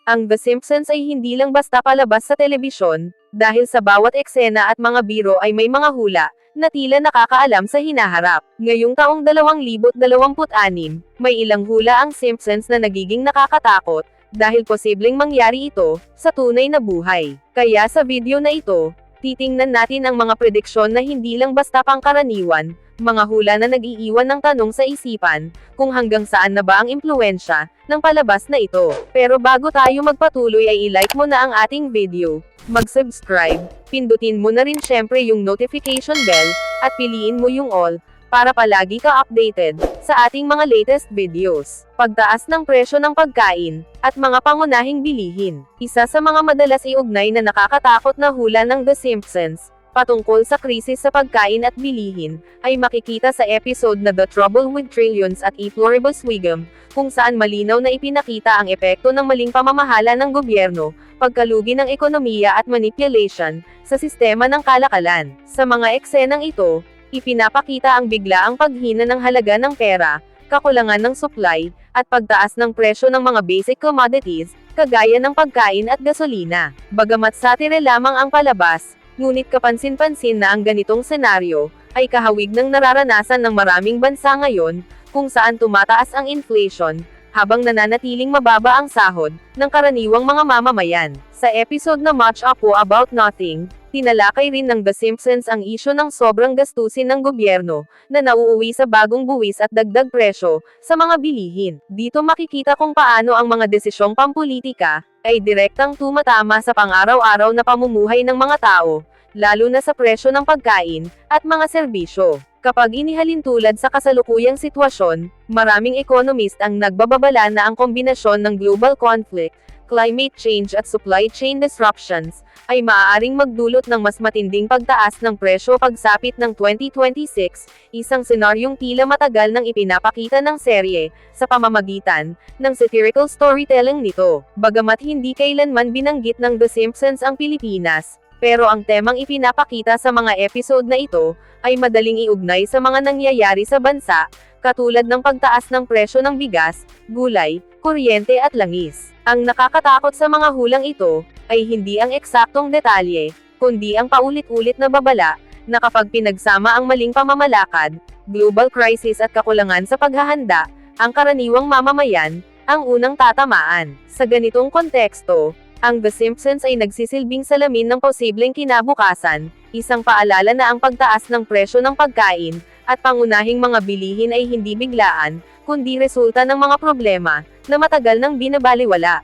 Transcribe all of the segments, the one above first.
Ang The Simpsons ay hindi lang basta palabas sa telebisyon, dahil sa bawat eksena at mga biro ay may mga hula, na tila nakakaalam sa hinaharap. Ngayong taong 2026, may ilang hula ang Simpsons na nagiging nakakatakot, dahil posibleng mangyari ito, sa tunay na buhay. Kaya sa video na ito, titingnan natin ang mga prediksyon na hindi lang basta pangkaraniwan, mga hula na nag-iiwan ng tanong sa isipan, kung hanggang saan na ba ang impluwensya ng palabas na ito. Pero bago tayo magpatuloy ay i-like mo na ang ating video, mag-subscribe, pindutin mo na rin syempre yung notification bell, at piliin mo yung all, para palagi ka updated sa ating mga latest videos. Pagtaas ng presyo ng pagkain, at mga pangunahing bilihin. Isa sa mga madalas iugnay na nakakatakot na hula ng The Simpsons, patungkol sa krisis sa pagkain at bilihin, ay makikita sa episode na The Trouble with Trillions at A Pluribus Vigum, kung saan malinaw na ipinakita ang epekto ng maling pamamahala ng gobyerno, pagkalugi ng ekonomiya at manipulation, sa sistema ng kalakalan. Sa mga eksenang ito, ipinapakita ang biglaang paghina ng halaga ng pera, kakulangan ng supply, at pagtaas ng presyo ng mga basic commodities, kagaya ng pagkain at gasolina. Bagamat satire lamang ang palabas, ngunit kapansin-pansin na ang ganitong senaryo, ay kahawig ng nararanasan ng maraming bansa ngayon, kung saan tumataas ang inflation, habang nananatiling mababa ang sahod, ng karaniwang mga mamamayan. Sa episode na Much Ado About Nothing, tinalakay rin ng The Simpsons ang isyu ng sobrang gastusin ng gobyerno, na nauuwi sa bagong buwis at dagdag presyo, sa mga bilihin. Dito makikita kung paano ang mga desisyong pampulitika, ay direktang tumatama sa pang-araw-araw na pamumuhay ng mga tao, lalo na sa presyo ng pagkain, at mga serbisyo. Kapag inihalin tulad sa kasalukuyang sitwasyon, maraming economist ang nagbababala na ang kombinasyon ng global conflict, climate change at supply chain disruptions, ay maaaring magdulot ng mas matinding pagtaas ng presyo pagsapit ng 2026, isang senaryong tila matagal nang ipinapakita ng serye, sa pamamagitan ng satirical storytelling nito. Bagamat hindi kailanman binanggit ng The Simpsons ang Pilipinas, pero ang temang ipinapakita sa mga episode na ito, ay madaling iugnay sa mga nangyayari sa bansa, katulad ng pagtaas ng presyo ng bigas, gulay, kuryente at langis. Ang nakakatakot sa mga hulang ito, ay hindi ang eksaktong detalye, kundi ang paulit-ulit na babala, na kapag pinagsama ang maling pamamalakad, global crisis at kakulangan sa paghahanda, ang karaniwang mamamayan, ang unang tatamaan. Sa ganitong konteksto, ang The Simpsons ay nagsisilbing salamin ng posibleng kinabukasan, isang paalala na ang pagtaas ng presyo ng pagkain, at pangunahing mga bilihin ay hindi biglaan, kundi resulta ng mga problema, na matagal nang binabalewala.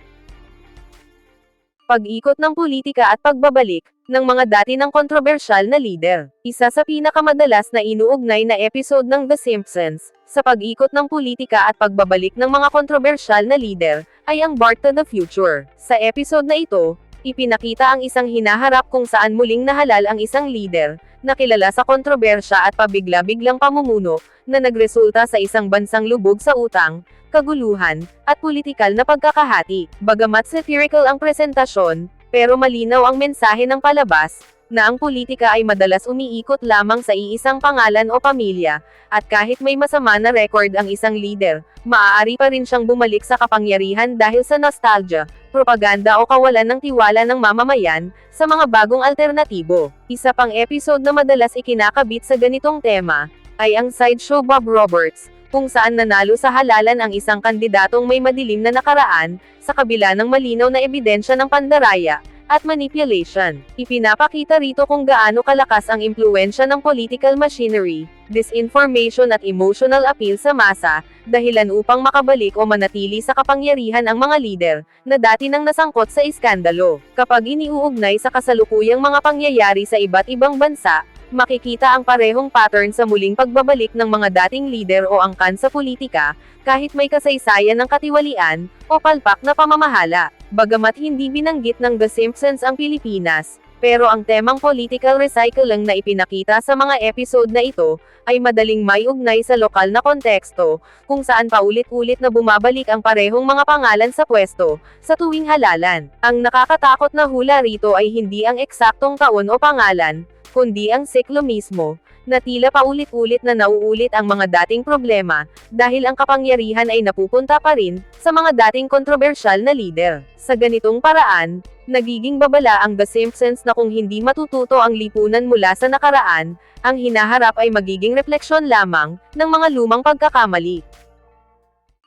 Pag-ikot ng politika at pagbabalik, ng mga dati ng kontrobersyal na lider. Isa sa pinakamadalas na inuugnay na episode ng The Simpsons, sa pag-ikot ng politika at pagbabalik ng mga kontrobersyal na lider, ay ang Back to the Future. Sa episode na ito, ipinakita ang isang hinaharap kung saan muling nahalal ang isang lider, na kilala sa kontrobersya at pabigla-biglang pamumuno, na nagresulta sa isang bansang lubog sa utang, kaguluhan, at politikal na pagkakahati. Bagamat satirical ang presentasyon, pero malinaw ang mensahe ng palabas, na ang politika ay madalas umiikot lamang sa iisang pangalan o pamilya, at kahit may masama na record ang isang leader, maaari pa rin siyang bumalik sa kapangyarihan dahil sa nostalgia, propaganda o kawalan ng tiwala ng mamamayan, sa mga bagong alternatibo. Isa pang episode na madalas ikinakabit sa ganitong tema, ay ang Sideshow Bob Roberts, kung saan nanalo sa halalan ang isang kandidatong may madilim na nakaraan, sa kabila ng malinaw na ebidensya ng pandaraya, at manipulation. Ipinapakita rito kung gaano kalakas ang impluwensya ng political machinery, disinformation at emotional appeal sa masa, dahilan upang makabalik o manatili sa kapangyarihan ang mga lider, na dati nang nasangkot sa iskandalo. Kapag iniuugnay sa kasalukuyang mga pangyayari sa iba't ibang bansa, makikita ang parehong pattern sa muling pagbabalik ng mga dating lider o angkan sa politika, kahit may kasaysayan ng katiwalian, o palpak na pamamahala. Bagamat hindi binanggit ng The Simpsons ang Pilipinas, pero ang temang political recycling na ipinakita sa mga episode na ito, ay madaling maiugnay sa lokal na konteksto, kung saan paulit-ulit na bumabalik ang parehong mga pangalan sa pwesto, sa tuwing halalan. Ang nakakatakot na hula rito ay hindi ang eksaktong taon o pangalan, kundi ang siklo mismo, na tila paulit-ulit na nauulit ang mga dating problema, dahil ang kapangyarihan ay napupunta pa rin sa mga dating kontrobersyal na lider. Sa ganitong paraan, nagiging babala ang The Simpsons na kung hindi matututo ang lipunan mula sa nakaraan, ang hinaharap ay magiging refleksyon lamang ng mga lumang pagkakamali.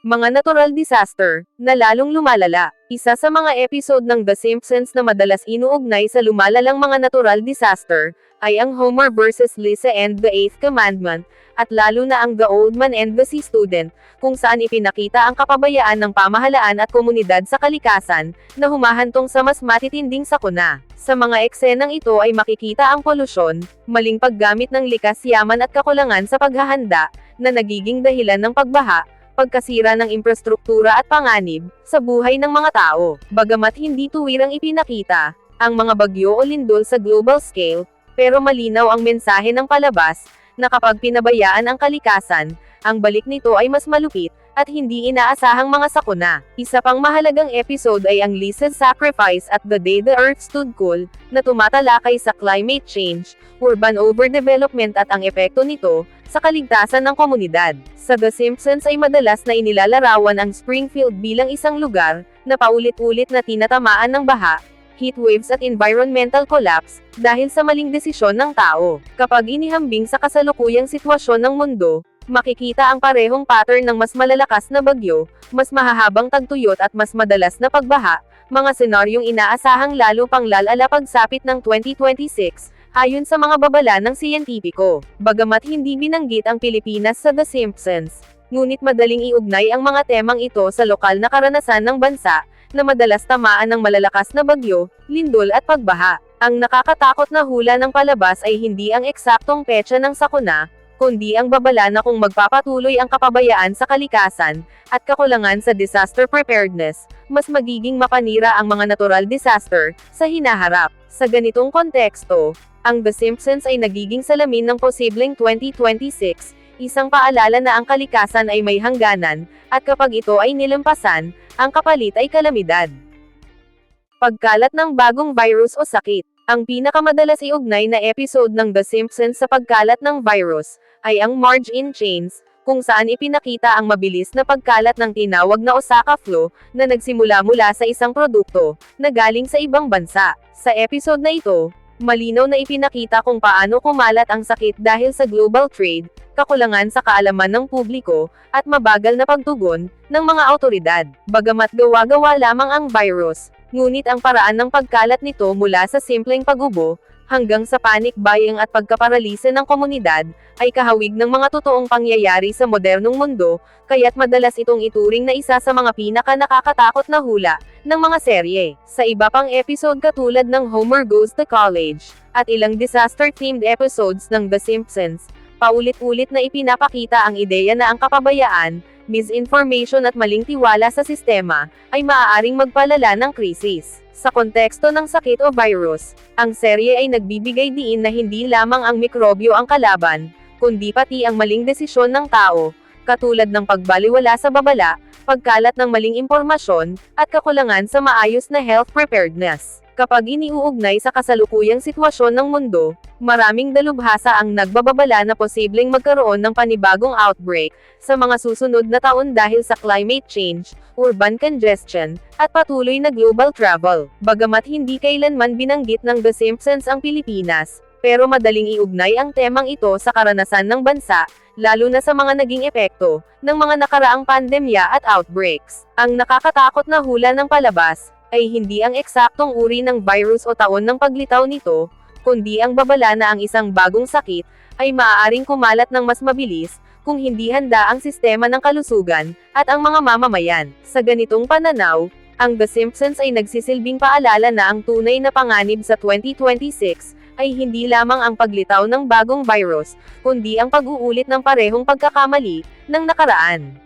Mga natural disaster, na lalong lumalala. Isa sa mga episode ng The Simpsons na madalas inuugnay sa lumalalang mga natural disaster, ay ang Homer vs. Lisa and the Eighth Commandment, at lalo na ang The Old Man and the Sea Student, kung saan ipinakita ang kapabayaan ng pamahalaan at komunidad sa kalikasan, na humahantong sa mas matitinding sakuna. Sa mga eksenang ito ay makikita ang polusyon, maling paggamit ng likas yaman at kakulangan sa paghahanda, na nagiging dahilan ng pagbaha, pagkasira ng infrastruktura at panganib sa buhay ng mga tao. Bagamat hindi tuwirang ipinakita ang mga bagyo o lindol sa global scale, pero malinaw ang mensahe ng palabas na kapag pinabayaan ang kalikasan, ang balik nito ay mas malupit at hindi inaasahang mga sakuna. Isa pang mahalagang episode ay ang Lisa's Sacrifice at The Day the Earth Stood Cool, na tumatalakay sa climate change, urban overdevelopment at ang epekto nito sa kaligtasan ng komunidad. Sa The Simpsons ay madalas na inilalarawan ang Springfield bilang isang lugar na paulit-ulit na tinatamaan ng baha, heat waves at environmental collapse, dahil sa maling desisyon ng tao. Kapag inihambing sa kasalukuyang sitwasyon ng mundo, makikita ang parehong pattern ng mas malalakas na bagyo, mas mahahabang tagtuyot at mas madalas na pagbaha, mga senaryong inaasahang lalo pang lalala pagsapit ng 2026, ayon sa mga babala ng siyentipiko. Bagamat hindi binanggit ang Pilipinas sa The Simpsons, ngunit madaling iugnay ang mga temang ito sa lokal na karanasan ng bansa, na madalas tamaan ng malalakas na bagyo, lindol at pagbaha. Ang nakakatakot na hula ng palabas ay hindi ang eksaktong petsa ng sakuna, kundi ang babala na kung magpapatuloy ang kapabayaan sa kalikasan, at kakulangan sa disaster preparedness, mas magiging mapanira ang mga natural disaster sa hinaharap. Sa ganitong konteksto, ang The Simpsons ay nagiging salamin ng posibleng 2026, isang paalala na ang kalikasan ay may hangganan, at kapag ito ay nilampasan, ang kapalit ay kalamidad. Pagkalat ng bagong virus o sakit. Ang pinakamadalas iugnay na episode ng The Simpsons sa pagkalat ng virus, ay ang Marge in Chains, kung saan ipinakita ang mabilis na pagkalat ng tinawag na Osaka flu, na nagsimula mula sa isang produkto, na galing sa ibang bansa. Sa episode na ito, malinaw na ipinakita kung paano kumalat ang sakit dahil sa global trade, kakulangan sa kaalaman ng publiko, at mabagal na pagtugon ng mga awtoridad. Bagamat gawa-gawa lamang ang virus, ngunit ang paraan ng pagkalat nito mula sa simpleng pagubo, hanggang sa panic buying at pagkaparalisa ng komunidad, ay kahawig ng mga totoong pangyayari sa modernong mundo, kaya't madalas itong ituring na isa sa mga pinaka-nakakatakot na hula ng mga serye. Sa iba pang episode katulad ng Homer Goes to College, at ilang disaster-themed episodes ng The Simpsons, paulit-ulit na ipinapakita ang ideya na ang kapabayaan, misinformation at maling tiwala sa sistema, ay maaaring magpalala ng krisis. Sa konteksto ng sakit o virus, ang serye ay nagbibigay diin na hindi lamang ang mikrobyo ang kalaban, kundi pati ang maling desisyon ng tao, katulad ng pagbaliwala sa babala, pagkalat ng maling impormasyon, at kakulangan sa maayos na health preparedness. Kapag iniuugnay sa kasalukuyang sitwasyon ng mundo, maraming dalubhasa ang nagbababala na posibleng magkaroon ng panibagong outbreak sa mga susunod na taon dahil sa climate change, urban congestion, at patuloy na global travel. Bagamat hindi kailanman binanggit ng The Simpsons ang Pilipinas, pero madaling iugnay ang temang ito sa karanasan ng bansa, lalo na sa mga naging epekto ng mga nakaraang pandemya at outbreaks. Ang nakakatakot na hula ng palabas ay hindi ang eksaktong uri ng virus o taon ng paglitaw nito, kundi ang babala na ang isang bagong sakit ay maaaring kumalat ng mas mabilis kung hindi handa ang sistema ng kalusugan at ang mga mamamayan. Sa ganitong pananaw, ang The Simpsons ay nagsisilbing paalala na ang tunay na panganib sa 2026 ay hindi lamang ang paglitaw ng bagong virus, kundi ang pag-uulit ng parehong pagkakamali ng nakaraan.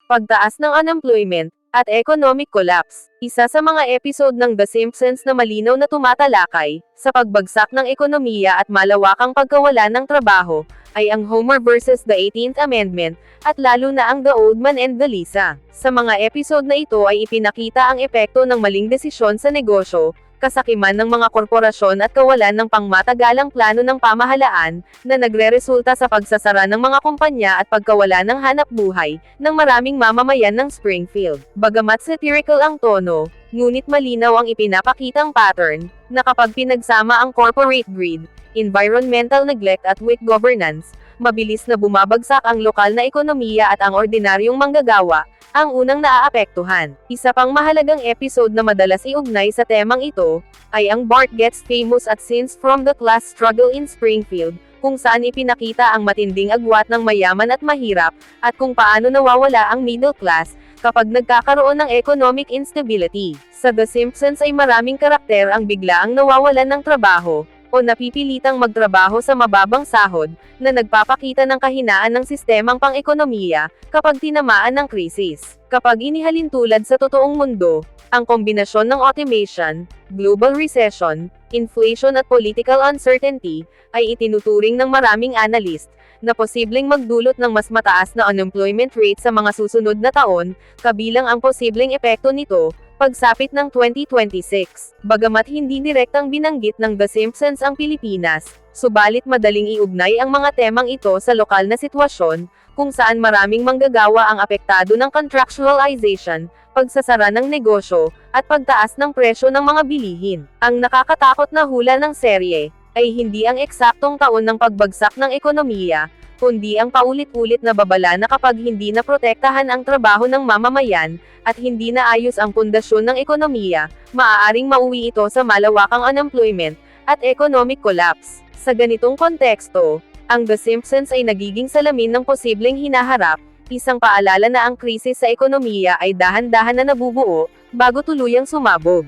Pagtaas ng unemployment at economic collapse. Isa sa mga episode ng The Simpsons na malinaw na tumatalakay sa pagbagsak ng ekonomiya at malawakang pagkawala ng trabaho, ay ang Homer vs. the 18th Amendment, at lalo na ang The Old Man and the Lisa. Sa mga episode na ito ay ipinakita ang epekto ng maling desisyon sa negosyo, kasakiman ng mga korporasyon at kawalan ng pangmatagalang plano ng pamahalaan, na nagreresulta sa pagsasara ng mga kumpanya at pagkawala ng hanap buhay, ng maraming mamamayan ng Springfield. Bagamat satirical ang tono, ngunit malinaw ang ipinapakitang pattern, na kapag pinagsama ang corporate greed, environmental neglect at weak governance, mabilis na bumabagsak ang lokal na ekonomiya at ang ordinaryong manggagawa, ang unang naaapektuhan. Isa pang mahalagang episode na madalas iugnay sa temang ito, ay ang Bart Gets Famous at Scenes from the Class Struggle in Springfield, kung saan ipinakita ang matinding agwat ng mayaman at mahirap, at kung paano nawawala ang middle class, kapag nagkakaroon ng economic instability. Sa The Simpsons ay maraming karakter ang biglaang nawawalan ng trabaho, o napipilitang magtrabaho sa mababang sahod, na nagpapakita ng kahinaan ng sistemang pang-ekonomiya, kapag tinamaan ng krisis. Kapag inihalin tulad sa totoong mundo, ang kombinasyon ng automation, global recession, inflation at political uncertainty, ay itinuturing ng maraming analyst, na posibleng magdulot ng mas mataas na unemployment rate sa mga susunod na taon, kabilang ang posibleng epekto nito, pagsapit ng 2026. Bagamat hindi direktang binanggit ng The Simpsons ang Pilipinas, subalit madaling iugnay ang mga temang ito sa lokal na sitwasyon, kung saan maraming manggagawa ang apektado ng contractualization, pagsasara ng negosyo, at pagtaas ng presyo ng mga bilihin. Ang nakakatakot na hula ng serye, ay hindi ang eksaktong taon ng pagbagsak ng ekonomiya, kundi ang paulit-ulit na babala na kapag hindi na protektahan ang trabaho ng mamamayan, at hindi na ayos ang pundasyon ng ekonomiya, maaaring mauwi ito sa malawakang unemployment, at economic collapse. Sa ganitong konteksto, ang The Simpsons ay nagiging salamin ng posibleng hinaharap, isang paalala na ang krisis sa ekonomiya ay dahan-dahan na nabubuo, bago tuluyang sumabog.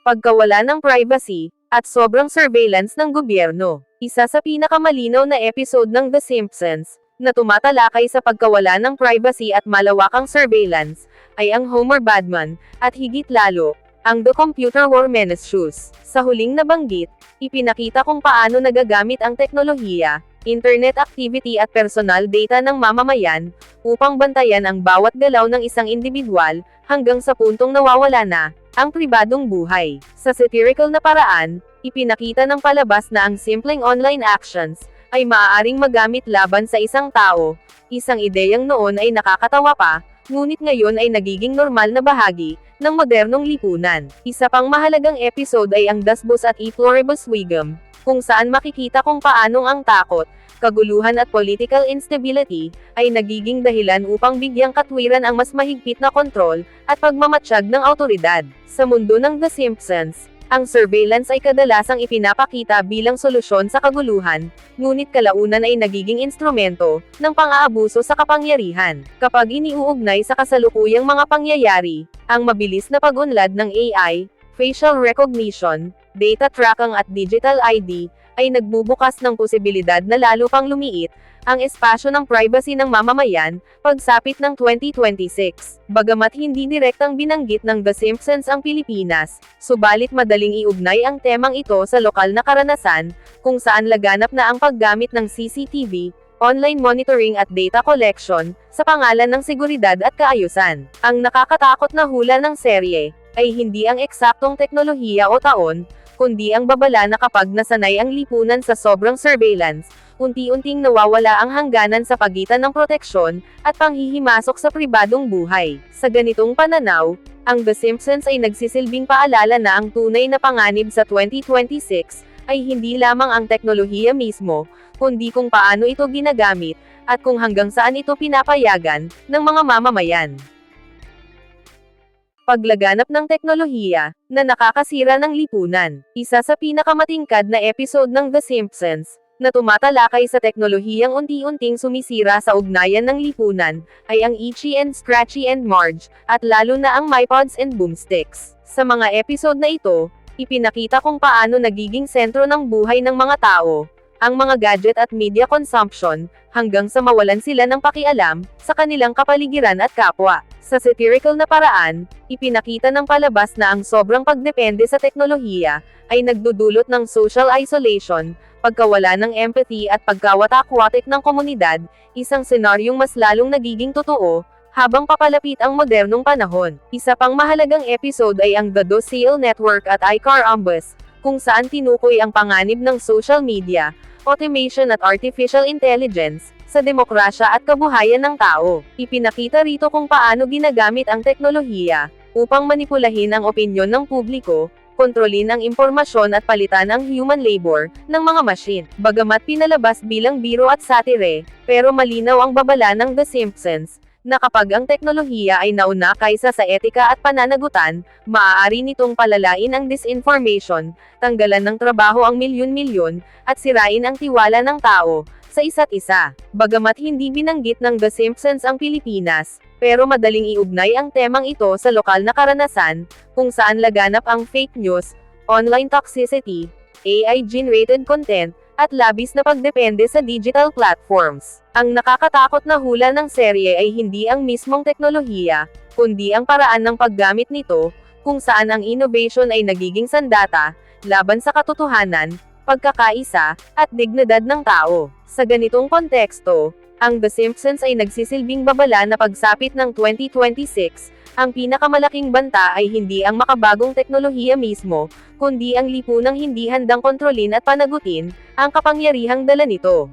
Pagkawala ng privacy, at sobrang surveillance ng gobyerno. Isa sa pinakamalinaw na episode ng The Simpsons, na tumatalakay sa pagkawala ng privacy at malawakang surveillance, ay ang Homer Badman, at higit lalo, ang The Computer Wore Menace Shoes. Sa huling nabanggit, ipinakita kung paano nagagamit ang teknolohiya, internet activity at personal data ng mamamayan, upang bantayan ang bawat galaw ng isang individual, hanggang sa puntong nawawala na ang pribadong buhay. Sa satirical na paraan, ipinakita ng palabas na ang simpleng online actions, ay maaaring magamit laban sa isang tao, isang ideyang noon ay nakakatawa pa, ngunit ngayon ay nagiging normal na bahagi ng modernong lipunan. Isa pang mahalagang episode ay ang Dasbos at E Pluribus Vigum, kung saan makikita kung paanong ang takot, kaguluhan at political instability, ay nagiging dahilan upang bigyang katwiran ang mas mahigpit na kontrol, at pagmamatsyag ng awtoridad. Sa mundo ng The Simpsons, ang surveillance ay kadalasang ipinapakita bilang solusyon sa kaguluhan, ngunit kalaunan ay nagiging instrumento ng pang-aabuso sa kapangyarihan. Kapag iniuugnay sa kasalukuyang mga pangyayari, ang mabilis na pag-unlad ng AI, facial recognition, data tracking at digital ID, ay nagbubukas ng posibilidad na lalo pang lumiit ang espasyo ng privacy ng mamamayan, pagsapit ng 2026. Bagamat hindi direktang binanggit ng The Simpsons ang Pilipinas, subalit madaling iugnay ang temang ito sa lokal na karanasan, kung saan laganap na ang paggamit ng CCTV, online monitoring at data collection, sa pangalan ng seguridad at kaayusan. Ang nakakatakot na hula ng serye, ay hindi ang eksaktong teknolohiya o taon, kundi ang babala na kapag nasanay ang lipunan sa sobrang surveillance, unti-unting nawawala ang hangganan sa pagitan ng proteksyon, at panghihimasok sa pribadong buhay. Sa ganitong pananaw, ang The Simpsons ay nagsisilbing paalala na ang tunay na panganib sa 2026, ay hindi lamang ang teknolohiya mismo, kundi kung paano ito ginagamit, at kung hanggang saan ito pinapayagan ng mga mamamayan. Paglaganap ng teknolohiya, na nakakasira ng lipunan. Isa sa pinakamatingkad na episode ng The Simpsons, na tumatalakay sa teknolohiyang unti-unting sumisira sa ugnayan ng lipunan, ay ang Itchy and Scratchy and Marge, at lalo na ang MyPods and Boomsticks. Sa mga episode na ito, ipinakita kung paano nagiging sentro ng buhay ng mga tao, ang mga gadget at media consumption, hanggang sa mawalan sila ng pakialam sa kanilang kapaligiran at kapwa. Sa satirical na paraan, ipinakita ng palabas na ang sobrang pagdepende sa teknolohiya, ay nagdudulot ng social isolation, pagkawala ng empathy at pagkawatak-watik ng komunidad, isang senaryong mas lalong nagiging totoo, habang papalapit ang modernong panahon. Isa pang mahalagang episode ay ang The Docile Network at iCarambas, kung saan tinukoy ang panganib ng social media, automation at artificial intelligence, sa demokrasya at kabuhayan ng tao. Ipinakita rito kung paano ginagamit ang teknolohiya, upang manipulahin ang opinyon ng publiko, kontrolin ang impormasyon at palitan ang human labor, ng mga machine. Bagamat pinalabas bilang biro at satire, pero malinaw ang babala ng The Simpsons, na kapag ang teknolohiya ay nauna kaysa sa etika at pananagutan, maaari nitong palalain ang disinformation, tanggalan ng trabaho ang milyon-milyon, at sirain ang tiwala ng tao sa isa't isa. Bagamat hindi binanggit ng The Simpsons ang Pilipinas, pero madaling iugnay ang temang ito sa lokal na karanasan, kung saan laganap ang fake news, online toxicity, AI-generated content, at labis na pagdepende sa digital platforms. Ang nakakatakot na hula ng serye ay hindi ang mismong teknolohiya, kundi ang paraan ng paggamit nito, kung saan ang innovation ay nagiging sandata, laban sa katotohanan, pagkakaisa, at dignidad ng tao. Sa ganitong konteksto, ang The Simpsons ay nagsisilbing babala na pagsapit ng 2026, ang pinakamalaking banta ay hindi ang makabagong teknolohiya mismo, kundi ang lipunang hindi handang kontrolin at panagutin, ang kapangyarihang dala nito.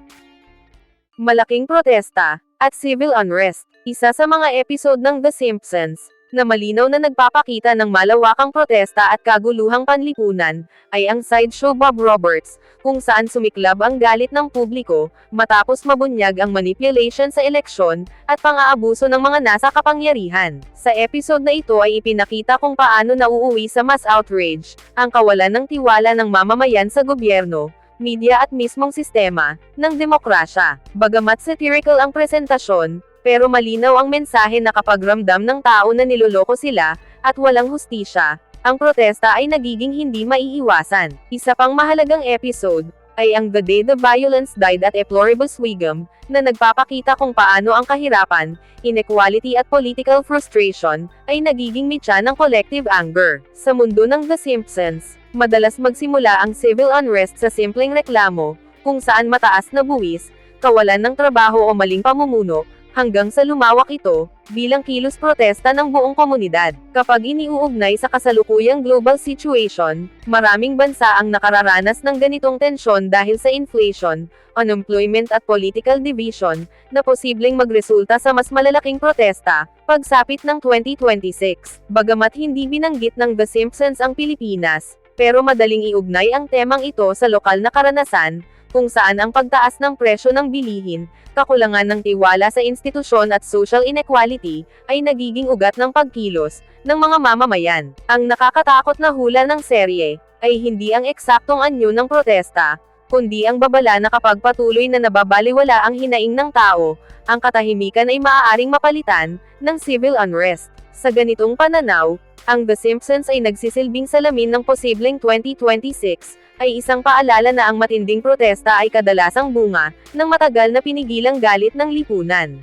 Malaking protesta, at civil unrest. Isa sa mga episode ng The Simpsons, na malinaw na nagpapakita ng malawakang protesta at kaguluhang panlipunan, ay ang sideshow Bob Roberts, kung saan sumiklab ang galit ng publiko, matapos mabunyag ang manipulation sa eleksyon, at pang-aabuso ng mga nasa kapangyarihan. Sa episode na ito ay ipinakita kung paano nauuwi sa mass outrage, ang kawalan ng tiwala ng mamamayan sa gobyerno, media at mismong sistema, ng demokrasya. Bagamat satirical ang presentasyon, pero malinaw ang mensahe na kapag ramdam ng tao na niloloko sila, at walang hustisya, ang protesta ay nagiging hindi maiiwasan. Isa pang mahalagang episode, ay ang The Day the Violence Died at A Pluribus Vigam, na nagpapakita kung paano ang kahirapan, inequality at political frustration, ay nagiging mitya ng collective anger. Sa mundo ng The Simpsons, madalas magsimula ang civil unrest sa simpleng reklamo, kung saan mataas na buwis, kawalan ng trabaho o maling pamumuno, hanggang sa lumawak ito, bilang kilos protesta ng buong komunidad. Kapag iniuugnay sa kasalukuyang global situation, maraming bansa ang nakararanas ng ganitong tensyon dahil sa inflation, unemployment at political division, na posibleng magresulta sa mas malalaking protesta, pagsapit ng 2026. Bagamat hindi binanggit ng The Simpsons ang Pilipinas, pero madaling iugnay ang temang ito sa lokal na karanasan, kung saan ang pagtaas ng presyo ng bilihin, kakulangan ng tiwala sa institusyon at social inequality, ay nagiging ugat ng pagkilos, ng mga mamamayan. Ang nakakatakot na hula ng serye, ay hindi ang eksaktong anyo ng protesta, kundi ang babala na kapag patuloy na nababaliwala ang hinaing ng tao, ang katahimikan ay maaaring mapalitan, ng civil unrest. Sa ganitong pananaw, ang The Simpsons ay nagsisilbing salamin ng posibleng 2026, ay isang paalala na ang matinding protesta ay kadalasang bunga, ng matagal na pinigilang galit ng lipunan.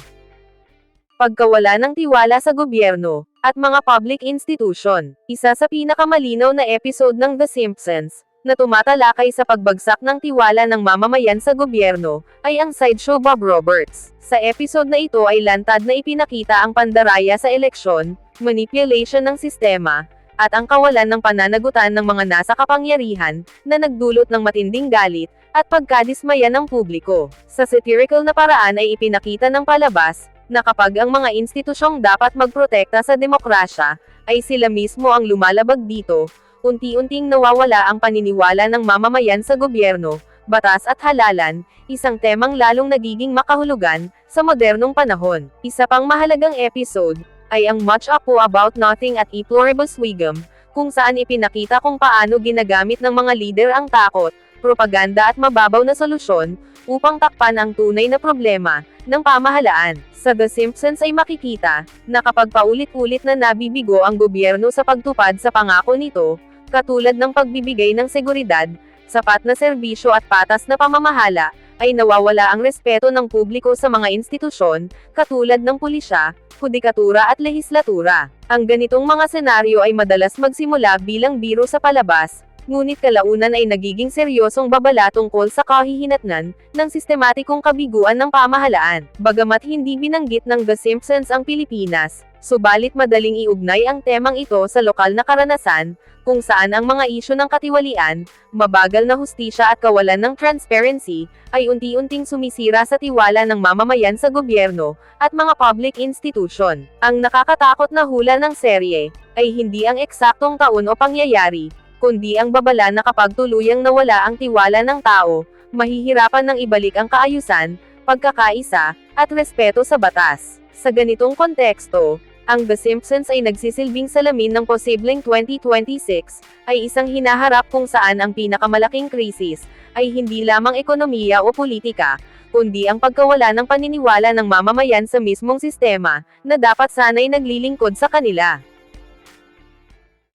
Pagkawala ng tiwala sa gobyerno, at mga public institution. Isa sa pinakamalinaw na episode ng The Simpsons, na tumatalakay sa pagbagsak ng tiwala ng mamamayan sa gobyerno, ay ang sideshow Bob Roberts. Sa episode na ito ay lantad na ipinakita ang pandaraya sa eleksyon, manipulation ng sistema, at ang kawalan ng pananagutan ng mga nasa kapangyarihan, na nagdulot ng matinding galit, at pagkadismaya ng publiko. Sa satirical na paraan ay ipinakita ng palabas, na kapag ang mga institusyong dapat magprotekta sa demokrasya, ay sila mismo ang lumalabag dito, unti-unting nawawala ang paniniwala ng mamamayan sa gobyerno, batas at halalan, isang temang lalong nagiging makahulugan, sa modernong panahon. Isa pang mahalagang episode, ay ang Much Ado About Nothing at A Pluribus Vigam, kung saan ipinakita kung paano ginagamit ng mga lider ang takot, propaganda at mababaw na solusyon, upang takpan ang tunay na problema, ng pamahalaan. Sa The Simpsons ay makikita, na kapag paulit-ulit na nabibigo ang gobyerno sa pagtupad sa pangako nito, katulad ng pagbibigay ng seguridad, sapat na serbisyo at patas na pamamahala, ay nawawala ang respeto ng publiko sa mga institusyon, katulad ng pulisya, hudikatura at lehislatura. Ang ganitong mga senaryo ay madalas magsimula bilang biro sa palabas, ngunit kalaunan ay nagiging seryosong babala tungkol sa kahihinatnan ng sistematikong kabiguan ng pamahalaan. Bagamat hindi binanggit ng The Simpsons ang Pilipinas, subalit madaling iugnay ang temang ito sa lokal na karanasan, kung saan ang mga isyu ng katiwalian, mabagal na hustisya at kawalan ng transparency, ay unti-unting sumisira sa tiwala ng mamamayan sa gobyerno, at mga public institution. Ang nakakatakot na hula ng serye, ay hindi ang eksaktong taon o pangyayari, kundi ang babala na kapag tuluyang nawala ang tiwala ng tao, mahihirapan ng ibalik ang kaayusan, pagkakaisa, at respeto sa batas. Sa ganitong konteksto, ang The Simpsons ay nagsisilbing salamin ng posibleng 2026, ay isang hinaharap kung saan ang pinakamalaking krisis, ay hindi lamang ekonomiya o politika, kundi ang pagkawala ng paniniwala ng mamamayan sa mismong sistema, na dapat sana'y naglilingkod sa kanila.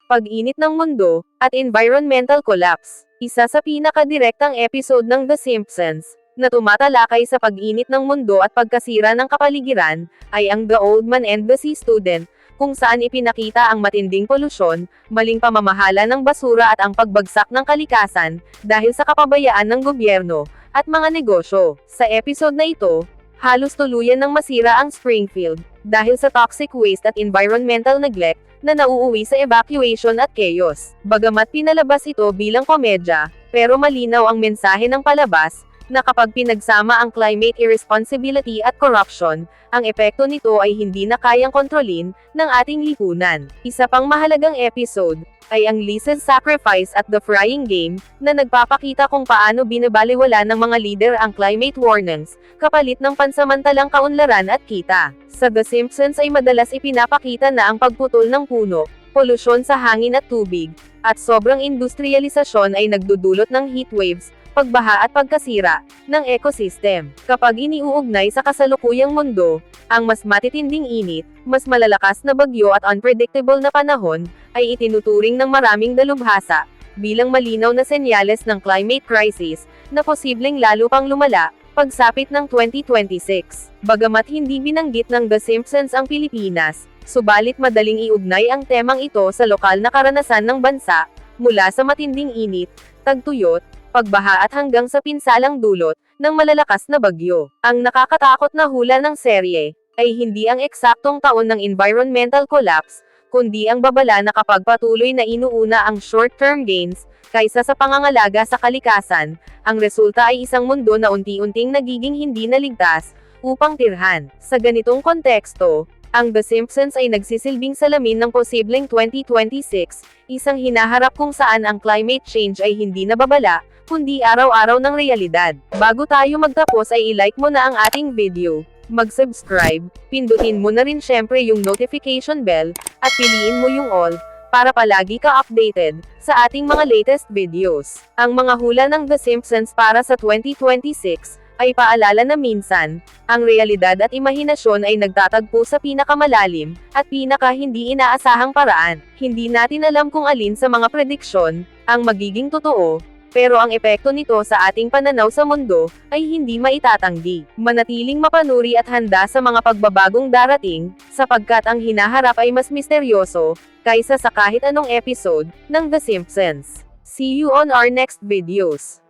Pag-init ng mundo, at environmental collapse. Isa sa pinakadirektang episode ng The Simpsons, na tumatalakay sa pag-init ng mundo at pagkasira ng kapaligiran, ay ang The Old Man and the Sea Student, kung saan ipinakita ang matinding polusyon, maling pamamahala ng basura at ang pagbagsak ng kalikasan, dahil sa kapabayaan ng gobyerno, at mga negosyo. Sa episode na ito, halos tuluyan ng masira ang Springfield, dahil sa toxic waste at environmental neglect, na nauuwi sa evacuation at chaos. Bagamat pinalabas ito bilang komedya, pero malinaw ang mensahe ng palabas, na kapag pinagsama ang climate irresponsibility at corruption, ang epekto nito ay hindi na kayang kontrolin ng ating lipunan. Isa pang mahalagang episode ay ang Lisa's Sacrifice at the Frying Game, na nagpapakita kung paano binabaliwala ng mga leader ang climate warnings, kapalit ng pansamantalang kaunlaran at kita. Sa The Simpsons ay madalas ipinapakita na ang pagputol ng puno, polusyon sa hangin at tubig, at sobrang industrialisasyon ay nagdudulot ng heat waves, pagbaha at pagkasira ng ecosystem. Kapag iniuugnay sa kasalukuyang mundo, ang mas matitinding init, mas malalakas na bagyo at unpredictable na panahon, ay itinuturing ng maraming dalubhasa, bilang malinaw na senyales ng climate crisis, na posibleng lalo pang lumala, pagsapit ng 2026. Bagamat hindi binanggit ng The Simpsons ang Pilipinas, subalit madaling iugnay ang temang ito sa lokal na karanasan ng bansa, mula sa matinding init, tagtuyot, pagbaha at hanggang sa pinsalang dulot ng malalakas na bagyo. Ang nakakatakot na hula ng serye ay hindi ang eksaktong taon ng environmental collapse, kundi ang babala na kapag patuloy na inuuna ang short-term gains kaysa sa pangangalaga sa kalikasan, ang resulta ay isang mundo na unti-unting nagiging hindi naligtas upang tirhan. Sa ganitong konteksto, ang The Simpsons ay nagsisilbing salamin ng posibleng 2026, isang hinaharap kung saan ang climate change ay hindi nababala, kundi araw-araw ng realidad. Bago tayo magtapos ay i-like mo na ang ating video, mag-subscribe, pindutin mo na rin syempre yung notification bell, at piliin mo yung all, para palagi ka updated sa ating mga latest videos. Ang mga hula ng The Simpsons para sa 2026, ay paalala na minsan, ang realidad at imahinasyon ay nagtatagpo sa pinakamalalim, at pinaka hindi inaasahang paraan. Hindi natin alam kung alin sa mga prediksyon, ang magiging totoo, pero ang epekto nito sa ating pananaw sa mundo, ay hindi maitatanggi. Manatiling mapanuri at handa sa mga pagbabagong darating, sapagkat ang hinaharap ay mas misteryoso, kaysa sa kahit anong episode ng The Simpsons. See you on our next videos.